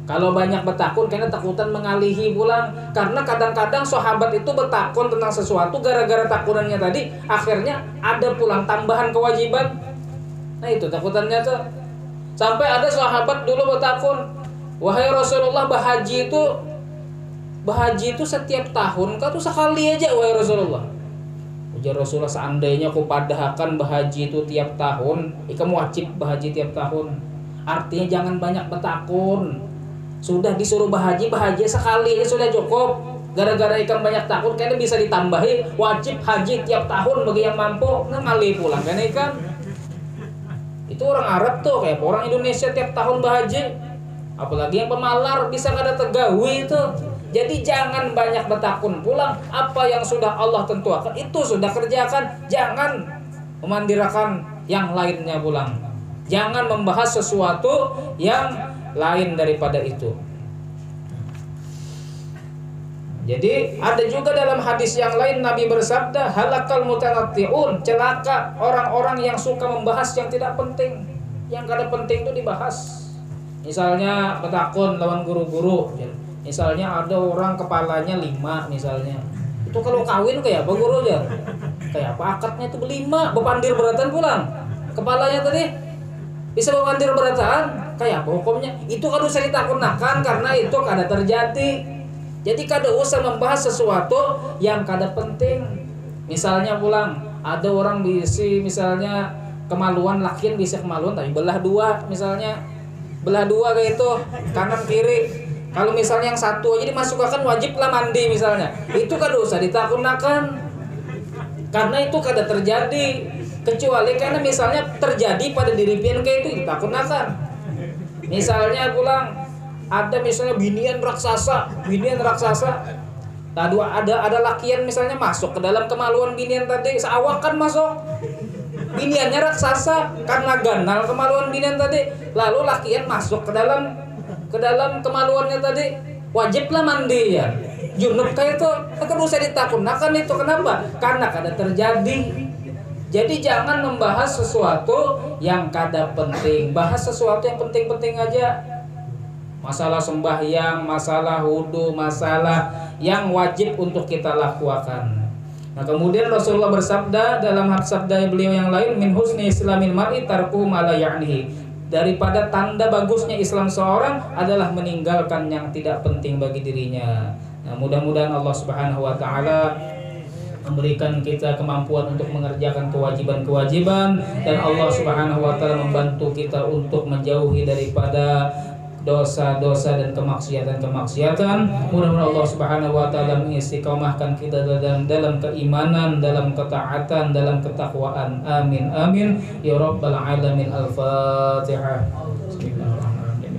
Kalau banyak bertakun karena takutan mengalihi pulang. Karena kadang-kadang sahabat itu bertakun tentang sesuatu, gara-gara takunannya tadi akhirnya ada pulang tambahan kewajiban. Nah itu takutannya tuh. Sampai ada sahabat dulu bertakun, wahai Rasulullah, bahaji itu setiap tahun kah tuh sekali aja wahai Rasulullah. Ujar Rasulullah, seandainya aku padahkan bahaji itu tiap tahun, kamu wajib bahaji tiap tahun. Artinya jangan banyak bertakun. Sudah disuruh bahaji sekali aja sudah cukup. Gara-gara ikan banyak takun kayaknya bisa ditambahi wajib haji tiap tahun bagi yang mampu. Ngali pulang kan ikan. Itu orang Arab tuh, kayak orang Indonesia tiap tahun bahaji. Apalagi yang pemalar bisa kada tegawi itu. Jadi jangan banyak bertakun pulang. Apa yang sudah Allah tentukan itu sudah kerjakan. Jangan memandirakan yang lainnya pulang. Jangan membahas sesuatu yang lain daripada itu. Jadi ada juga dalam hadis yang lain Nabi bersabda, halakal mutanatti'un, celaka orang-orang yang suka membahas yang tidak penting. Yang kada penting itu dibahas. Misalnya bertakun lawan guru-guru. Misalnya ada orang kepalanya 5 misalnya. Itu kalau kawin kayak apa guru aja? Kayak apa akadnya itu 5, bepandir beratan pulang. Kepalanya tadi bisa bepandir beratan. Kayak apa hukumnya? Itu kada usah ditakunakan karena itu kada terjadi. Jadi kada usah membahas sesuatu yang kada penting. Misalnya pulang, ada orang bisi misalnya kemaluan, lakian bisa kemaluan tapi belah 2 misalnya. Belah 2 kayak itu, kanan kiri. Kalau misalnya yang satu aja dimasukkan wajiblah mandi misalnya. Itu kada usah ditakunakan. Karena itu kada terjadi. Kecuali karena misalnya terjadi pada diri pian kayak itu ditakunakan. Misalnya pulang ada misalnya binian raksasa. Tadi ada lakian misalnya masuk ke dalam kemaluan binian tadi, seawakan masuk. Biniannya raksasa karena ganal kemaluan binian tadi. Lalu lakian masuk ke dalam kemaluannya tadi, wajiblah mandi ya. Junub kayak itu, kan usah ditakunakan itu. Kenapa? Karena kada terjadi. Jadi jangan membahas sesuatu yang kada penting. Bahas sesuatu yang penting-penting aja. Masalah sembahyang, masalah wudu, masalah yang wajib untuk kita lakukan. Nah, kemudian Rasulullah bersabda dalam sabda beliau yang lain, min husni islamil mar'i tarkuhu ma la ya'nihi. Daripada tanda bagusnya Islam seorang adalah meninggalkan yang tidak penting bagi dirinya. Nah, mudah-mudahan Allah Subhanahu wa taala memberikan kita kemampuan untuk mengerjakan kewajiban-kewajiban, dan Allah Subhanahu wa taala membantu kita untuk menjauhi daripada dosa-dosa dan kemaksiatan-kemaksiatan. Mudah-mudahan Allah Subhanahu wa taala mengistiqomahkan kita dalam keimanan, dalam ketaatan, dalam ketakwaan. Amin amin ya rabbal alamin. Al-Fatihah. Bismillahirrahmanirrahim.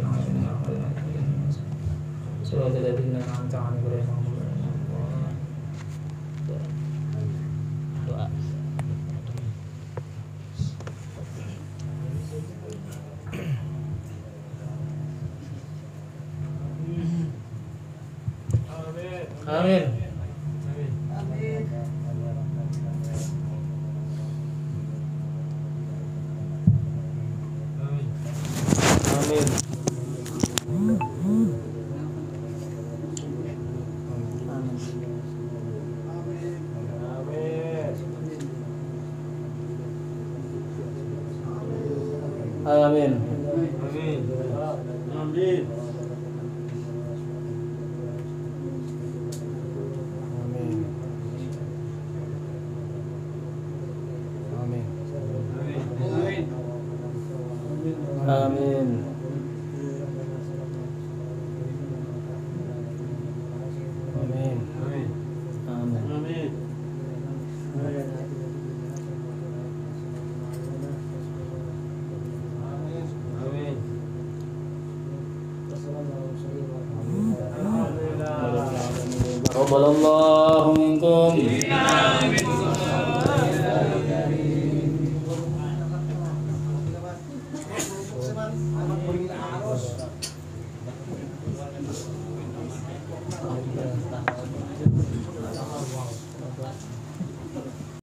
Amin. Amin. Amin. Amin. Amin. Amin. Amin. Amin. Amin. taqabbalallahu